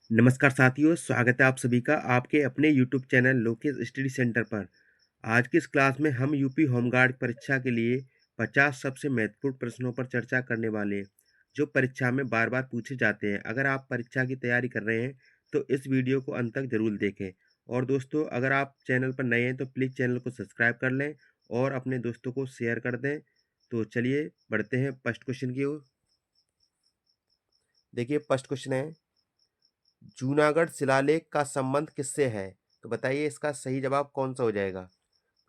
नमस्कार साथियों, स्वागत है आप सभी का आपके अपने YouTube channel Lokesh study centre पर। आज की इस क्लास में हम यूपी होमगार्ड परीक्षा के लिए 50 सबसे महत्वपूर्ण प्रश्नों पर चर्चा करने वाले हैं, जो परीक्षा में बार बार पूछे जाते हैं। अगर आप परीक्षा की तैयारी कर रहे हैं तो इस वीडियो को अंत तक जरूर देखें। और दोस्तों, अगर आप चैनल पर नए हैं तो प्लीज़ चैनल को सब्सक्राइब कर लें और अपने दोस्तों को शेयर कर दें। तो चलिए बढ़ते हैं फर्स्ट क्वेश्चन की ओर। देखिए, फर्स्ट क्वेश्चन है, जूनागढ़ शिलालेख का संबंध किससे है? तो बताइए इसका सही जवाब कौन सा हो जाएगा?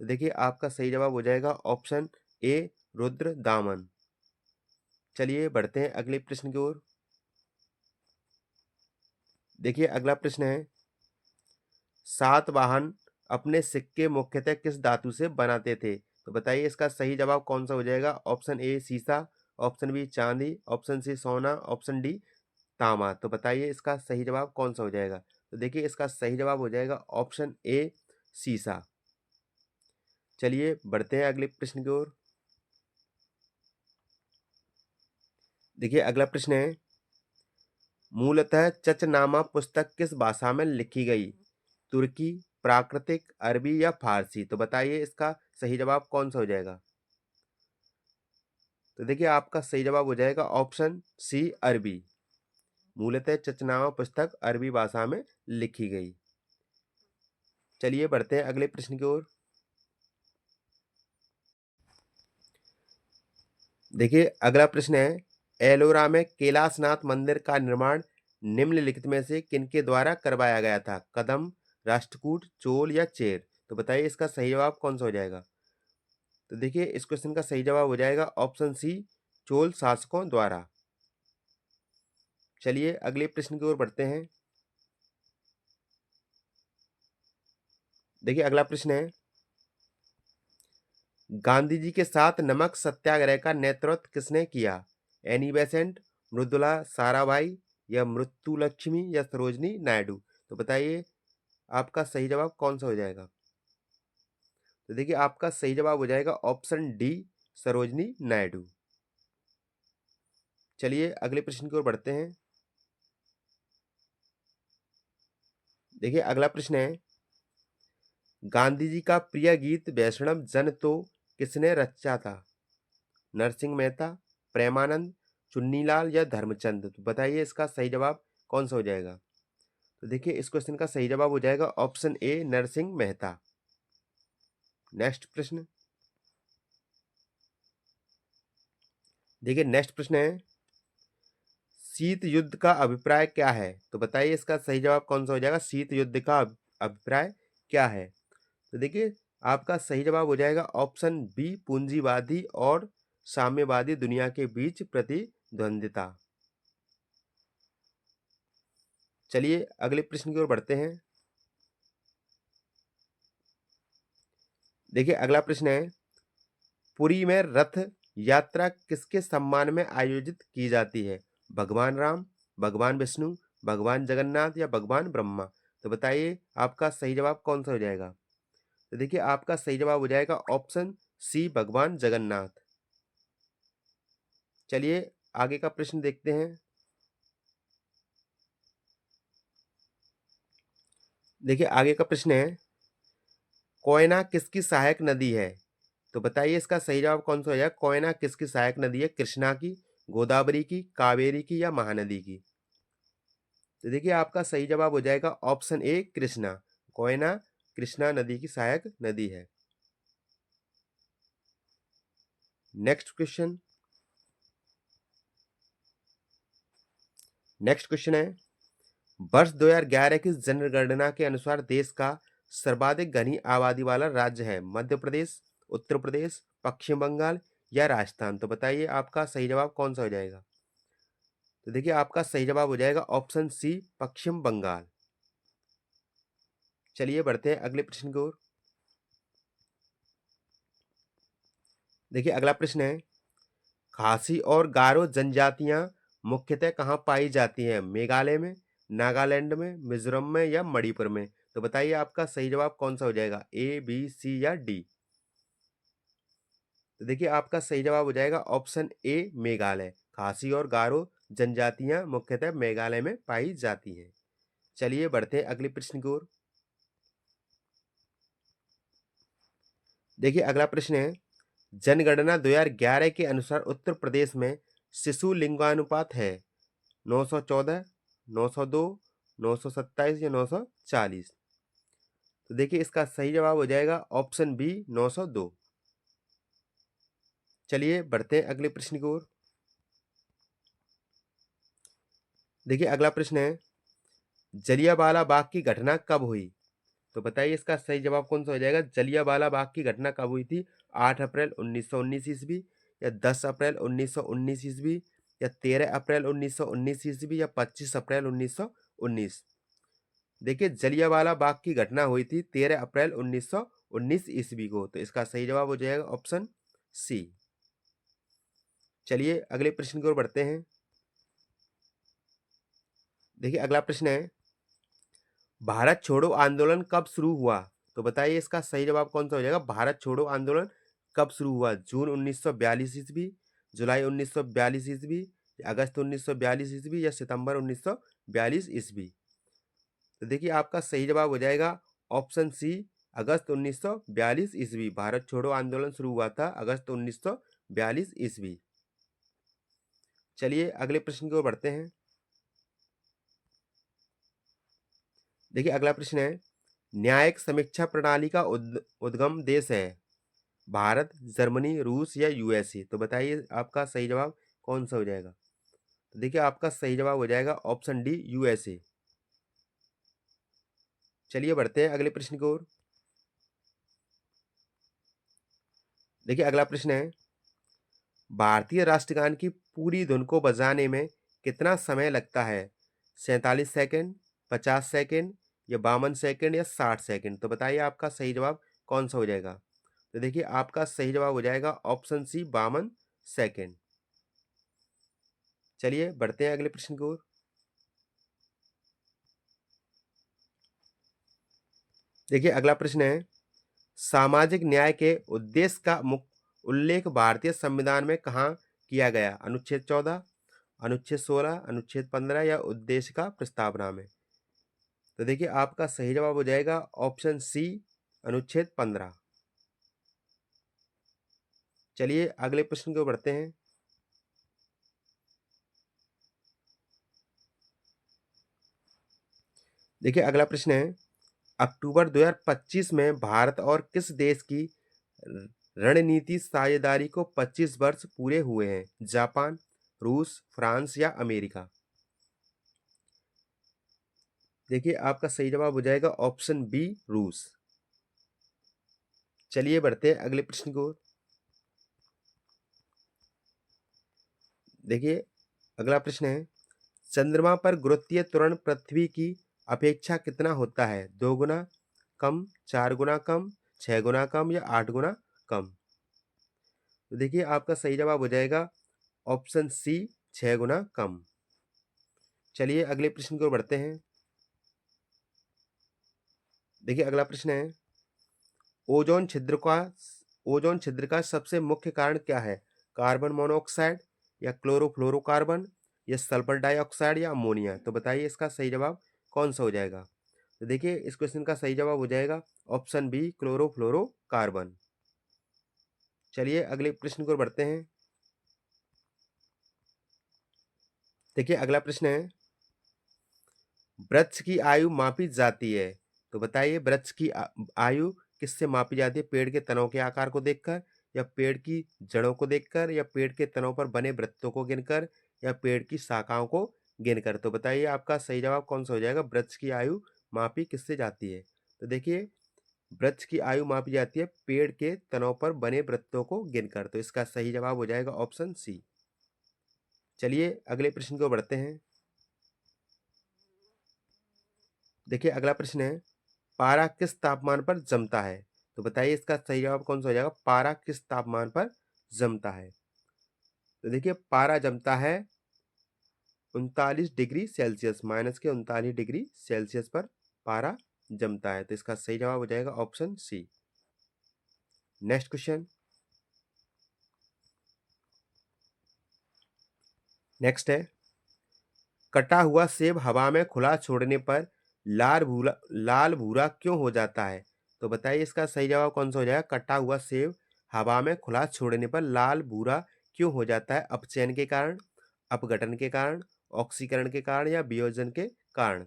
तो देखिए आपका सही जवाब हो जाएगा ऑप्शन ए, रुद्र दामन। चलिए बढ़ते हैं अगले प्रश्न की ओर। देखिए अगला प्रश्न है, सातवाहन अपने सिक्के मुख्यतः किस धातु से बनाते थे? तो बताइए इसका सही जवाब कौन सा हो जाएगा? ऑप्शन ए सीसा, ऑप्शन बी चांदी, ऑप्शन सी सोना, ऑप्शन डी तांबा। तो बताइए इसका सही जवाब कौन सा हो जाएगा? तो देखिए इसका सही जवाब हो जाएगा ऑप्शन ए सीसा। चलिए बढ़ते हैं अगले प्रश्न की ओर। देखिए अगला प्रश्न है, मूलतः चचनामा पुस्तक किस भाषा में लिखी गई? तुर्की, प्राकृतिक, अरबी या फारसी? तो बताइए इसका सही जवाब कौन सा हो जाएगा? तो देखिए आपका सही जवाब हो जाएगा ऑप्शन सी अरबी। मूलतः चचनामा पुस्तक अरबी भाषा में लिखी गई। चलिए बढ़ते हैं अगले प्रश्न की ओर। देखिए अगला प्रश्न है, एलोरा में कैलाशनाथ मंदिर का निर्माण निम्नलिखित में से किनके द्वारा करवाया गया था? कदम, राष्ट्रकूट, चोल या चेर? तो बताइए इसका सही जवाब कौन सा हो जाएगा? तो देखिए इस क्वेश्चन का सही जवाब हो जाएगा ऑप्शन सी, चोल शासकों द्वारा। चलिए अगले प्रश्न की ओर बढ़ते हैं। देखिए अगला प्रश्न है, गांधी जी के साथ नमक सत्याग्रह का नेतृत्व किसने किया? एनी बेसेंट, मृदुला साराभाई या मृत्युलक्ष्मी या सरोजनी नायडू? तो बताइए आपका सही जवाब कौन सा हो जाएगा? तो देखिए आपका सही जवाब हो जाएगा ऑप्शन डी, सरोजनी नायडू। चलिए अगले प्रश्न की ओर बढ़ते हैं। देखिए अगला प्रश्न है, गांधी जी का प्रिय गीत वैष्णव जन तो किसने रचा था? नरसिंह मेहता, प्रेमानंद, चुन्नीलाल या धर्मचंद? तो बताइए इसका सही जवाब कौन सा हो जाएगा? तो देखिए इस क्वेश्चन का सही जवाब हो जाएगा option A, Narsinh Mehta. Next प्रश्न। देखिए नेक्स्ट प्रश्न है, शीत युद्ध का अभिप्राय क्या है? तो बताइए इसका सही जवाब कौन सा हो जाएगा? शीत युद्ध का अभिप्राय क्या है? तो देखिए आपका सही जवाब हो जाएगा ऑप्शन बी, पूंजीवादी और साम्यवादी दुनिया के बीच प्रतिद्वंदिता। चलिए अगले प्रश्न की ओर बढ़ते हैं। देखिए अगला प्रश्न है, पुरी में रथ यात्रा किसके सम्मान में आयोजित की जाती है? भगवान राम, भगवान विष्णु, भगवान जगन्नाथ या भगवान ब्रह्मा? तो बताइए आपका सही जवाब कौन सा हो जाएगा? तो देखिए आपका सही जवाब हो जाएगा ऑप्शन सी, भगवान जगन्नाथ। चलिए आगे का प्रश्न देखते हैं। देखिए आगे का प्रश्न है, कोयना किसकी सहायक नदी है? तो बताइए इसका सही जवाब कौन सा हो जाएगा? कोयना किसकी सहायक नदी है? कृष्णा की, गोदावरी की, कावेरी की या महानदी की? तो देखिए आपका सही जवाब हो जाएगा ऑप्शन ए, कृष्णा। कोयना कृष्णा नदी की सहायक नदी है। Next question. नेक्स्ट क्वेश्चन है, वर्ष 2011 की जनगणना के अनुसार देश का सर्वाधिक घनी आबादी वाला राज्य है? मध्य प्रदेश, उत्तर प्रदेश, पश्चिम बंगाल या राजस्थान? तो बताइए आपका सही जवाब कौन सा हो जाएगा? तो देखिए आपका सही जवाब हो जाएगा ऑप्शन सी, पश्चिम बंगाल। चलिए बढ़ते हैं अगले प्रश्न की ओर। देखिए अगला प्रश्न है, खासी और गारो जनजातियां मुख्यतः कहाँ पाई जाती हैं? मेघालय में, नागालैंड में, मिजोरम में या मणिपुर में? तो बताइए आपका सही जवाब कौन सा हो जाएगा? ए, बी, सी या डी? तो देखिए आपका सही जवाब हो जाएगा ऑप्शन ए, मेघालय। खासी और गारो जनजातियां मुख्यतः मेघालय में पाई जाती हैं। चलिए बढ़ते हैं अगले प्रश्न की ओर। देखिए अगला प्रश्न है, जनगणना 2011 के अनुसार उत्तर प्रदेश में शिशु लिंगानुपात है 914, 902, 927 या 940। तो देखिए इसका सही जवाब हो जाएगा ऑप्शन बी 902। चलिए बढ़ते हैं अगले प्रश्न की ओर। देखिए अगला प्रश्न है, जलियांवाला बाग की घटना कब हुई? तो बताइए इसका सही जवाब कौन सा हो जाएगा। जलियांवाला बाग की घटना कब हुई थी? 8 अप्रैल 1919 ईस्वी, या 10 अप्रैल 1919 ईस्वी, या 13 अप्रैल 1919 ईस्वी, या 25 अप्रैल 1919। देखिए जलियांवाला बाग की घटना हुई थी 13 अप्रैल 1919 ईस्वी को, तो इसका सही जवाब हो जाएगा ऑप्शन सी। चलिए अगले प्रश्न की ओर बढ़ते हैं। देखिए अगला प्रश्न है, भारत छोड़ो आंदोलन कब शुरू हुआ? तो बताइए इसका सही जवाब कौन सा हो जाएगा। भारत छोड़ो आंदोलन कब शुरू हुआ? जून 1942 ईस्वी, जुलाई 1942 ईस्वी, अगस्त 1942 ईस्वी, या सितंबर 1942 ईस्वी। तो देखिए आपका सही जवाब हो जाएगा ऑप्शन सी, अगस्त 1942 ईस्वी। भारत छोड़ो आंदोलन शुरू हुआ था अगस्त 1942 ईस्वी। चलिए अगले प्रश्न की ओर बढ़ते हैं। देखिए अगला प्रश्न है, न्यायिक समीक्षा प्रणाली का उद्गम देश है भारत, जर्मनी, रूस या यूएसए। तो बताइए आपका सही जवाब कौन सा हो जाएगा। तो देखिए आपका सही जवाब हो जाएगा ऑप्शन डी यूएसए। चलिए बढ़ते हैं अगले प्रश्न की ओर। देखिए अगला प्रश्न है, भारतीय राष्ट्रगान की पूरी धुन को बजाने में कितना समय लगता है? 47 सेकेंड, 50 सेकेंड, या 52 सेकेंड, या 60 सेकेंड। तो बताइए आपका सही जवाब कौन सा हो जाएगा। तो देखिए आपका सही जवाब हो जाएगा ऑप्शन सी 52 सेकेंड। चलिए बढ़ते हैं अगले प्रश्न की ओर। देखिए अगला प्रश्न है, सामाजिक न्याय के उद्देश्य का मुख्य उल्लेख भारतीय संविधान में कहाँ किया गया? अनुच्छेद 14, अनुच्छेद 16, अनुच्छेद 15, या उद्देश्य का प्रस्तावना में। तो देखिए आपका सही जवाब हो जाएगा ऑप्शन सी, अनुच्छेद 15। चलिए अगले प्रश्न को बढ़ते हैं। देखिए अगला प्रश्न है, अक्टूबर 2025 में भारत और किस देश की रणनीति साझेदारी को 25 वर्ष पूरे हुए हैं? जापान, रूस, फ्रांस, या अमेरिका। देखिए आपका सही जवाब हो जाएगा ऑप्शन बी रूस। चलिए बढ़ते हैं अगले प्रश्न को। देखिए अगला प्रश्न है, चंद्रमा पर गुरुत्वीय त्वरण पृथ्वी की अपेक्षा कितना होता है? 2 गुना कम, 4 गुना कम, 6 गुना कम, या 8 गुना कम। तो देखिए आपका सही जवाब हो जाएगा ऑप्शन सी, 6 गुना कम। चलिए अगले प्रश्न की ओर बढ़ते हैं। देखिए अगला प्रश्न है, ओजोन छिद्र का ओजोन छिद्र का सबसे मुख्य कारण क्या है? कार्बन मोनोऑक्साइड, या क्लोरोफ्लोरोकार्बन, या सल्फर डाइऑक्साइड, या अमोनिया। तो बताइए इसका सही जवाब कौन सा हो जाएगा। तो देखिए इस क्वेश्चन का सही जवाब हो जाएगा ऑप्शन बी, क्लोरोफ्लोरोकार्बन। चलिए अगले प्रश्न की ओर बढ़ते हैं। देखिए अगला प्रश्न है, वृक्ष की आयु मापी जाती है। तो बताइए वृक्ष की आयु किससे मापी जाती है? पेड़ के तनों के आकार को देखकर, या पेड़ की जड़ों को देखकर, या पेड़ के तनों पर बने वृत्तों को गिनकर, या पेड़ की शाखाओं को गिनकर। तो बताइए आपका सही जवाब कौन सा हो जाएगा। वृक्ष की आयु मापी किससे जाती है? तो देखिए वृक्ष की आयु मापी जाती है पेड़ के तनों पर बने वृत्तों को गिनकर। तो इसका सही जवाब हो जाएगा ऑप्शन सी। चलिए अगले प्रश्न को बढ़ते हैं। देखिए अगला प्रश्न है, पारा किस तापमान पर जमता है? तो बताइए इसका सही जवाब कौन सा हो जाएगा। पारा किस तापमान पर जमता है? तो देखिए पारा जमता है 39 डिग्री सेल्सियस, -39 डिग्री सेल्सियस पर पारा जमता है। तो इसका सही जवाब हो जाएगा option C. Next question. Next है, कटा हुआ सेब हवा में खुला छोड़ने पर लाल भूरा क्यों हो जाता है? तो बताइए इसका सही जवाब कौन सा हो जाएगा? कटा हुआ सेब हवा में खुला छोड़ने पर लाल भूरा क्यों हो जाता है? अपचयन के कारण, अपघटन के कारण, ऑक्सीकरण के कारण या वियोजन के कारण?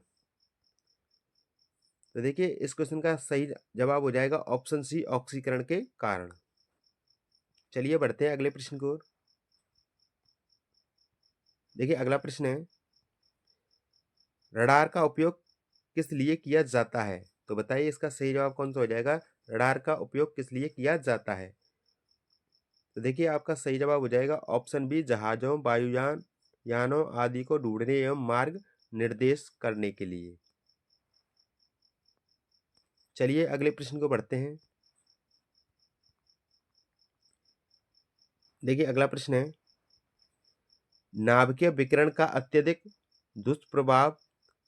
तो देखिए इस क्वेश्चन का सही जवाब हो जाएगा ऑप्शन सी, ऑक्सीकरण के कारण। चलिए बढ़ते हैं अगले प्रश्न की ओर। देखिए अगला प्रश्न है, रडार का उपयोग किस लिए किया जाता है? तो बताइए इसका सही जवाब कौन सा हो जाएगा? रडार का उपयोग किस लिए किया जाता है? तो देखिए आपका सही जवाब हो जाएगा ऑप्शन बी, जहाजों, वायुयान यानों आदि को ढूंढने एवं मार्ग निर्देश करने के लिए। चलिए अगले प्रश्न को बढ़ते हैं। देखिए अगला प्रश्न है, नाभिकीय विकिरण का अत्यधिक दुष्प्रभाव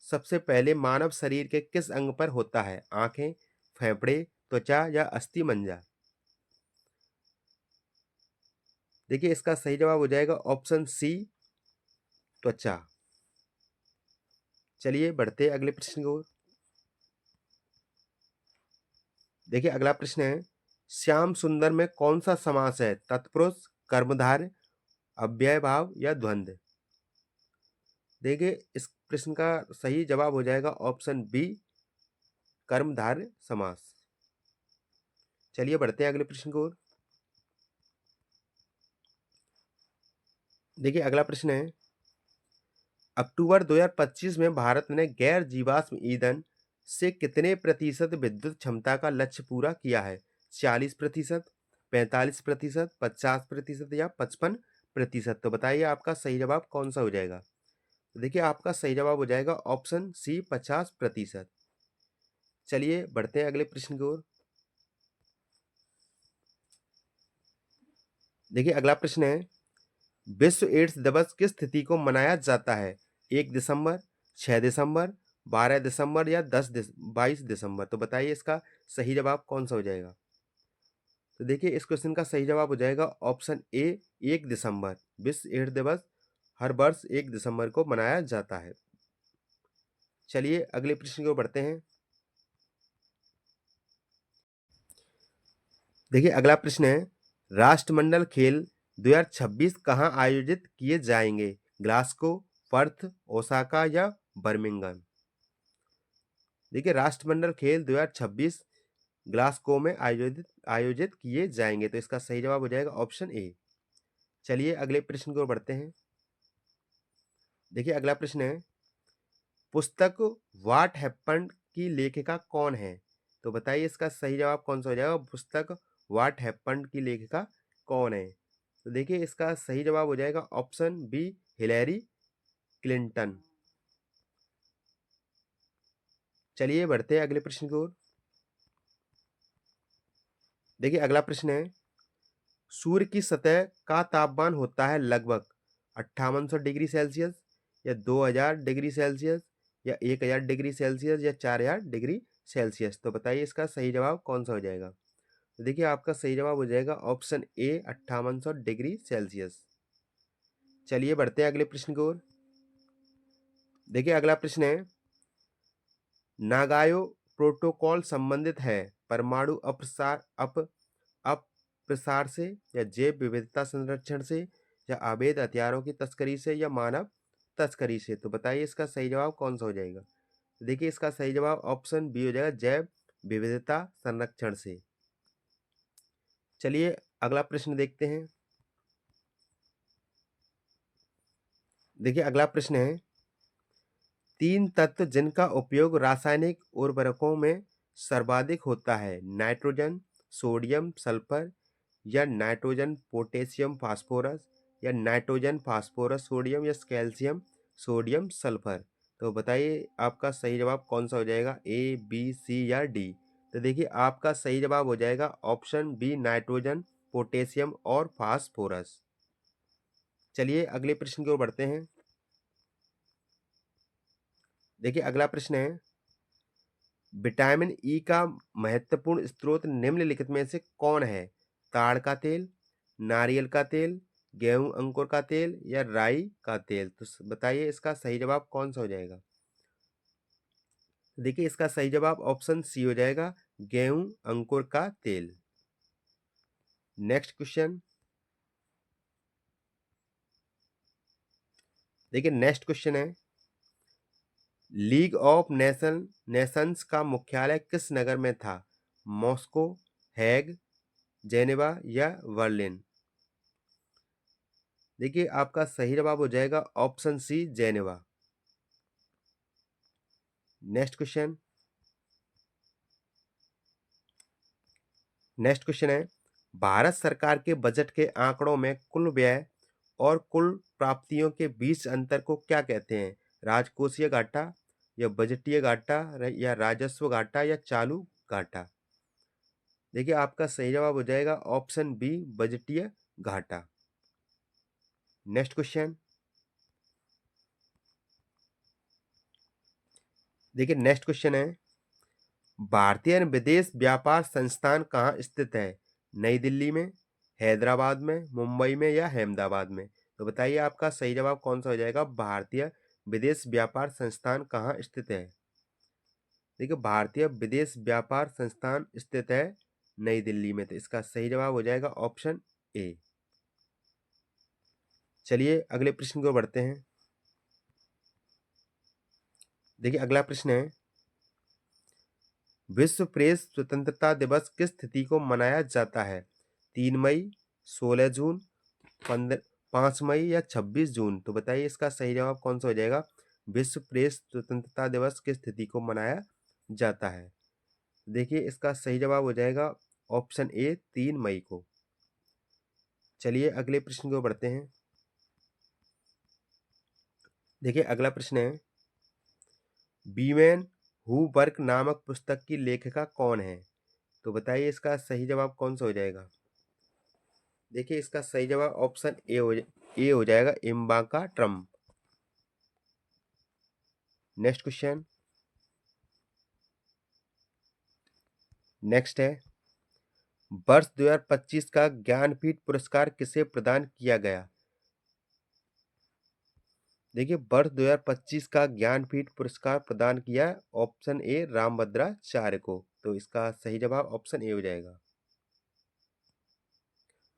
सबसे पहले मानव शरीर के किस अंग पर होता है? आंखें, फेफड़े, त्वचा या अस्थि मज्जा? देखिए इसका सही जवाब हो जाएगा ऑप्शन सी, त्वचा। चलिए बढ़ते हैं अगले प्रश्न की ओर। देखिए अगला प्रश्न है, श्याम सुंदर में कौन सा समास है? तत्पुरुष, कर्मधारय, अव्ययभाव या द्वंद्व? देखिए इस प्रश्न का सही जवाब हो जाएगा ऑप्शन बी, कर्मधारय समास। चलिए बढ़ते हैं अगले प्रश्न की ओर। देखिए अगला प्रश्न है, अक्टूबर 2025 में भारत ने गैर जीवाश्म ईंधन से कितने प्रतिशत विद्युत क्षमता का लक्ष्य पूरा किया है? 40%, 45%, 50% या 55%? तो बताइए आपका सही जवाब कौन सा हो जाएगा? तो देखिए आपका सही जवाब हो जाएगा ऑप्शन सी, 50%। चलिए बढ़ते हैं अगले प्रश्न की ओर। देखिए अगला प्रश्न है, विश्व एड्स दिवस किस तिथि को मनाया जाता है? 1 दिसंबर, 6 दिसंबर, 12 दिसंबर या 22 दिसंबर? तो बताइए इसका सही जवाब कौन सा हो जाएगा? तो देखिए इस क्वेश्चन का सही जवाब हो जाएगा ऑप्शन ए, 1 दिसंबर। विश्व एड्स दिवस हर वर्ष 1 दिसंबर को मनाया जाता है। चलिए अगले प्रश्न की ओर बढ़ते हैं। देखिए अगला प्रश्न है, राष्ट्रमंडल खेल 2026 कहाँ आयोजित किए जाएंगे? ग्लासगो, पर्थ, ओसाका या बर्मिंघम? देखिए राष्ट्रमंडल खेल 2026 ग्लासगो में आयोजित आयोजित किए जाएंगे। तो इसका सही जवाब हो जाएगा ऑप्शन ए। चलिए अगले प्रश्न की ओर बढ़ते हैं। देखिए अगला प्रश्न है, पुस्तक व्हाट हैपेंड की लेखिका कौन है? तो बताइए इसका सही जवाब कौन सा हो जाएगा? पुस्तक व्हाट हैपेंड की लेखिका कौन है? तो देखिए इसका सही जवाब हो जाएगा ऑप्शन बी, हिलेरी क्लिंटन। चलिए बढ़ते हैं अगले प्रश्न की ओर। देखिए अगला प्रश्न है, सूर्य की सतह का तापमान होता है लगभग 5800 डिग्री सेल्सियस या 2000 डिग्री सेल्सियस या 1000 डिग्री सेल्सियस या 4000 डिग्री सेल्सियस? तो बताइए इसका सही जवाब कौन सा हो जाएगा? तो देखिए आपका सही जवाब हो जाएगा ऑप्शन ए, 5800 डिग्री सेल्सियस। चलिए बढ़ते हैं अगले प्रश्न की ओर। देखिए अगला प्रश्न है, नागायो प्रोटोकॉल संबंधित है परमाणु अप्रसार से या जैव विविधता संरक्षण से या अवैध हथियारों की तस्करी से या मानव तस्करी से? तो बताइए इसका सही जवाब कौन सा हो जाएगा? देखिए इसका सही जवाब ऑप्शन बी हो जाएगा, जैव विविधता संरक्षण से। चलिए अगला प्रश्न देखते हैं। देखिए अगला प्रश्न है, 3 तत्व जिनका उपयोग रासायनिक उर्वरकों में सर्वाधिक होता है? नाइट्रोजन, सोडियम, सल्फर या नाइट्रोजन पोटेशियम फास्फोरस या नाइट्रोजन फास्फोरस सोडियम या कैल्शियम सोडियम सल्फर? तो बताइए आपका सही जवाब कौन सा हो जाएगा? ए, बी, सी या डी? तो देखिए आपका सही जवाब हो जाएगा ऑप्शन बी, नाइट्रोजन, पोटेशियम और फास्फोरस। चलिए अगले प्रश्न की ओर बढ़ते हैं। देखिए अगला प्रश्न है, विटामिन ई का महत्वपूर्ण स्रोत निम्नलिखित में से कौन है? ताड़ का तेल, नारियल का तेल, गेहूं अंकुर का तेल या राई का तेल? तो बताइए इसका सही जवाब कौन सा हो जाएगा? देखिए इसका सही जवाब ऑप्शन सी हो जाएगा, गेहूं अंकुर का तेल। Next question. देखिए नेक्स्ट क्वेश्चन है, लीग ऑफ नेशंस का मुख्यालय किस नगर में था? मॉस्को, हैग, जेनेवा या बर्लिन? देखिए आपका सही जवाब हो जाएगा option C, Geneva. Next question. Next question है, भारत सरकार के बजट के आंकड़ों में कुल व्यय और कुल प्राप्तियों के बीच अंतर को क्या कहते हैं? राजकोषीय घाटा या बजटीय घाटा या राजस्व घाटा या चालू घाटा? देखिए आपका सही जवाब हो जाएगा ऑप्शन बी, बजटीय घाटा। Next question. देखिए नेक्स्ट क्वेश्चन है, भारतीय विदेश व्यापार संस्थान कहाँ स्थित है? नई दिल्ली में, हैदराबाद में, मुंबई में या अहमदाबाद में? तो बताइए आपका सही जवाब कौन सा हो जाएगा? भारतीय विदेश व्यापार संस्थान कहाँ स्थित है? देखिए भारतीय विदेश व्यापार संस्थान स्थित है नई दिल्ली में, तो इसका सही जवाब हो जाएगा ऑप्शन ए। चलिए अगले प्रश्न को बढ़ते हैं। देखिए अगला प्रश्न है, विश्व प्रेस स्वतंत्रता दिवस किस तिथि को मनाया जाता है? 3 मई, 16 जून, 5 मई या 26 जून? तो बताइए इसका सही जवाब कौन सा हो जाएगा? विश्व प्रेस स्वतंत्रता दिवस किस तिथि को मनाया जाता है? देखिए इसका सही जवाब हो जाएगा ऑप्शन ए, 3 मई को। चलिए अगले प्रश्न को बढ़ते हैं। देखिए अगला प्रश्न है, वीमेन हु वर्क नामक पुस्तक की लेखिका कौन है? तो बताइए इसका सही जवाब कौन सा हो जाएगा? देखिए इसका सही जवाब ऑप्शन ए हो जाएगा, इम्बाका ट्रम्प। Next question. नेक्स्ट है, वर्ष 2025 का ज्ञानपीठ पुरस्कार किसे प्रदान किया गया? देखिए वर्ष 2025 का ज्ञानपीठ पुरस्कार प्रदान किया ऑप्शन ए, रामभद्राचार्य को। तो इसका सही जवाब ऑप्शन ए हो जाएगा।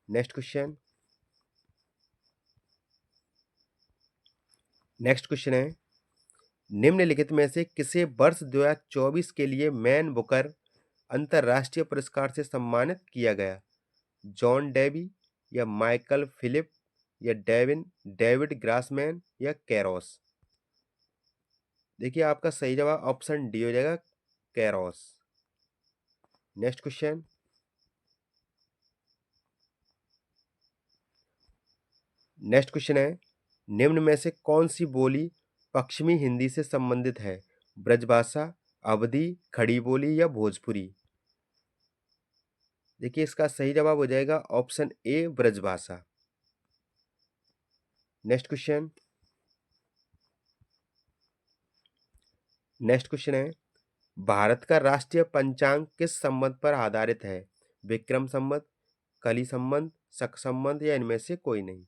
Next question. नेक्स्ट क्वेश्चन है, निम्नलिखित में से किसे वर्ष 2024 के लिए मैन बुकर अंतरराष्ट्रीय पुरस्कार से सम्मानित किया गया? जॉन डेवी या माइकल फिलिप या डेविड ग्रासमैन या कैरोस? देखिए आपका सही जवाब ऑप्शन डी हो जाएगा, Carolus. Next question. Next question है, निम्न में से कौन सी बोली पश्चिमी हिंदी से संबंधित है? ब्रजभाषा, अवधी, खड़ी बोली या भोजपुरी? देखिए इसका सही जवाब हो जाएगा ऑप्शन ए, Brajbhasha. Next question. Next question है, भारत का राष्ट्रीय पंचांग किस संबंध पर आधारित है? विक्रम संवत, कली संबंध, शक संबंध या इनमें से कोई नहीं?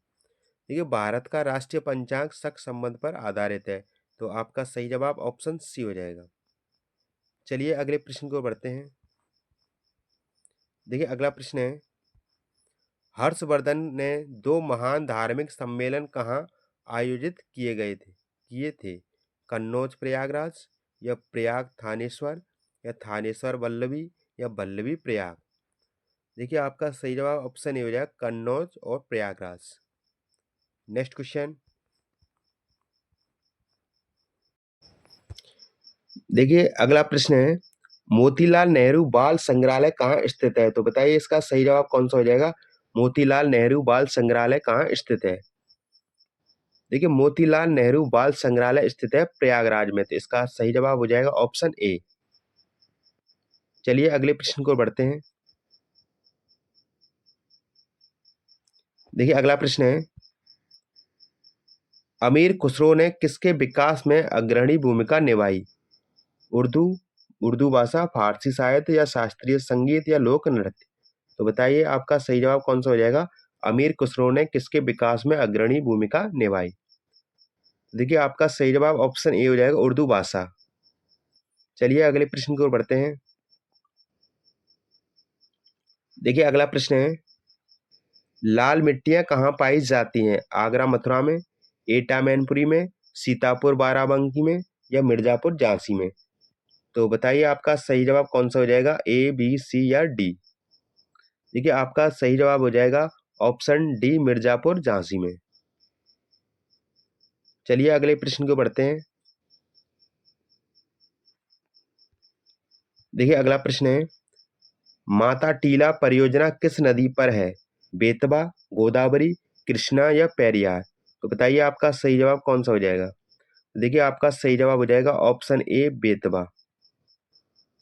देखिए भारत का राष्ट्रीय पंचांग शक संबंध पर आधारित है, तो आपका सही जवाब ऑप्शन सी हो जाएगा। चलिए अगले प्रश्न को बढ़ते हैं। देखिए अगला प्रश्न है, हर्षवर्धन ने 2 महान धार्मिक सम्मेलन कहाँ आयोजित किए थे? कन्नौज प्रयागराज या प्रयाग थानेश्वर या थानेश्वर वल्लभी या वल्लभी प्रयाग? देखिए आपका सही जवाब ऑप्शन ए हो जाएगा, कन्नौज और प्रयागराज। Next question. देखिए अगला प्रश्न है, मोतीलाल नेहरू बाल संग्रहालय कहाँ स्थित है? तो बताइए इसका सही जवाब कौन सा हो जाएगा? मोतीलाल नेहरू बाल संग्रहालय कहाँ स्थित है? देखिए मोतीलाल नेहरू बाल संग्रहालय स्थित है प्रयागराज में, तो इसका सही जवाब हो जाएगा ऑप्शन ए। चलिए अगले प्रश्न को बढ़ते हैं। देखिए अगला प्रश्न है, अमीर खुसरो ने किसके विकास में अग्रणी भूमिका निभाई? उर्दू, उर्दू भाषा, फारसी साहित्य या शास्त्रीय संगीत या लोक नृत्य? तो बताइए आपका सही जवाब कौन सा हो जाएगा? अमीर खुसरो ने किसके विकास में अग्रणी भूमिका निभाई? देखिए आपका सही जवाब ऑप्शन ए हो जाएगा, उर्दू भाषा। चलिए अगले प्रश्न की ओर बढ़ते हैं। देखिए अगला प्रश्न है, लाल मिट्टियां कहाँ पाई जाती हैं? आगरा मथुरा में, एटा मैनपुरी में, सीतापुर बाराबंकी में या मिर्जापुर झांसी में? तो बताइए आपका सही जवाब कौन सा हो जाएगा, ए बी सी या डी? देखिए आपका सही जवाब हो जाएगा ऑप्शन डी, मिर्जापुर झांसी में। चलिए अगले प्रश्न को बढ़ते हैं। देखिए अगला प्रश्न है, माता टीला परियोजना किस नदी पर है? बेतवा, गोदावरी, कृष्णा या पेरियार? तो बताइए आपका सही जवाब कौन सा हो जाएगा? देखिए आपका सही जवाब हो जाएगा ऑप्शन ए, बेतवा।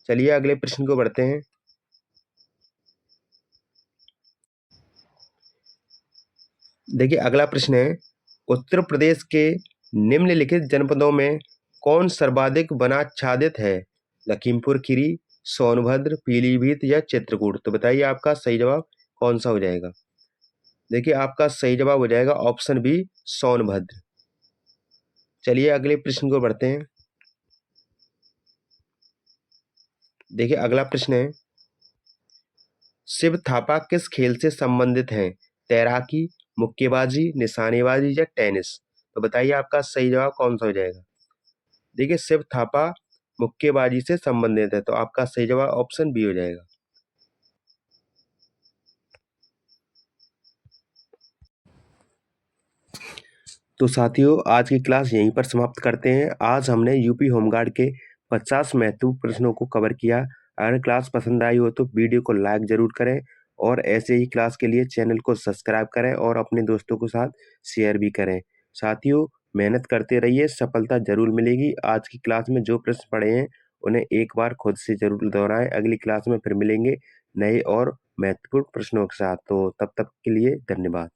चलिए अगले प्रश्न को बढ़ते हैं। देखिए अगला प्रश्न है, उत्तर प्रदेश के निम्नलिखित जनपदों में कौन सर्वाधिक वनाच्छादित है? लखीमपुर खीरी, सोनभद्र, पीलीभीत या चित्रकूट? तो बताइए आपका सही जवाब कौन सा हो जाएगा? देखिए आपका सही जवाब हो जाएगा ऑप्शन बी, सोनभद्र। चलिए अगले प्रश्न को बढ़ते हैं। देखिए अगला प्रश्न है, शिव थापा किस खेल से संबंधित हैं? तैराकी, मुक्केबाजी, निशानेबाजी या टेनिस? तो बताइए आपका सही जवाब कौन सा हो जाएगा? देखिए शिव थापा मुक्केबाजी से संबंधित है, तो आपका सही जवाब ऑप्शन बी हो जाएगा। तो साथियों आज की क्लास यहीं पर समाप्त करते हैं। आज हमने यूपी होमगार्ड के 50 महत्वपूर्ण प्रश्नों को कवर किया। अगर क्लास पसंद आई हो तो वीडियो को लाइक जरूर करें और ऐसे ही क्लास के लिए चैनल को सब्सक्राइब करें और अपने दोस्तों के साथ शेयर भी करें। साथियों मेहनत करते रहिए, सफलता जरूर मिलेगी। आज की क्लास में जो प्रश्न पढ़े हैं उन्हें एक बार खुद से जरूर दोहराएं। अगली क्लास में फिर मिलेंगे नए और महत्वपूर्ण प्रश्नों के साथ। तो तब तक के लिए धन्यवाद।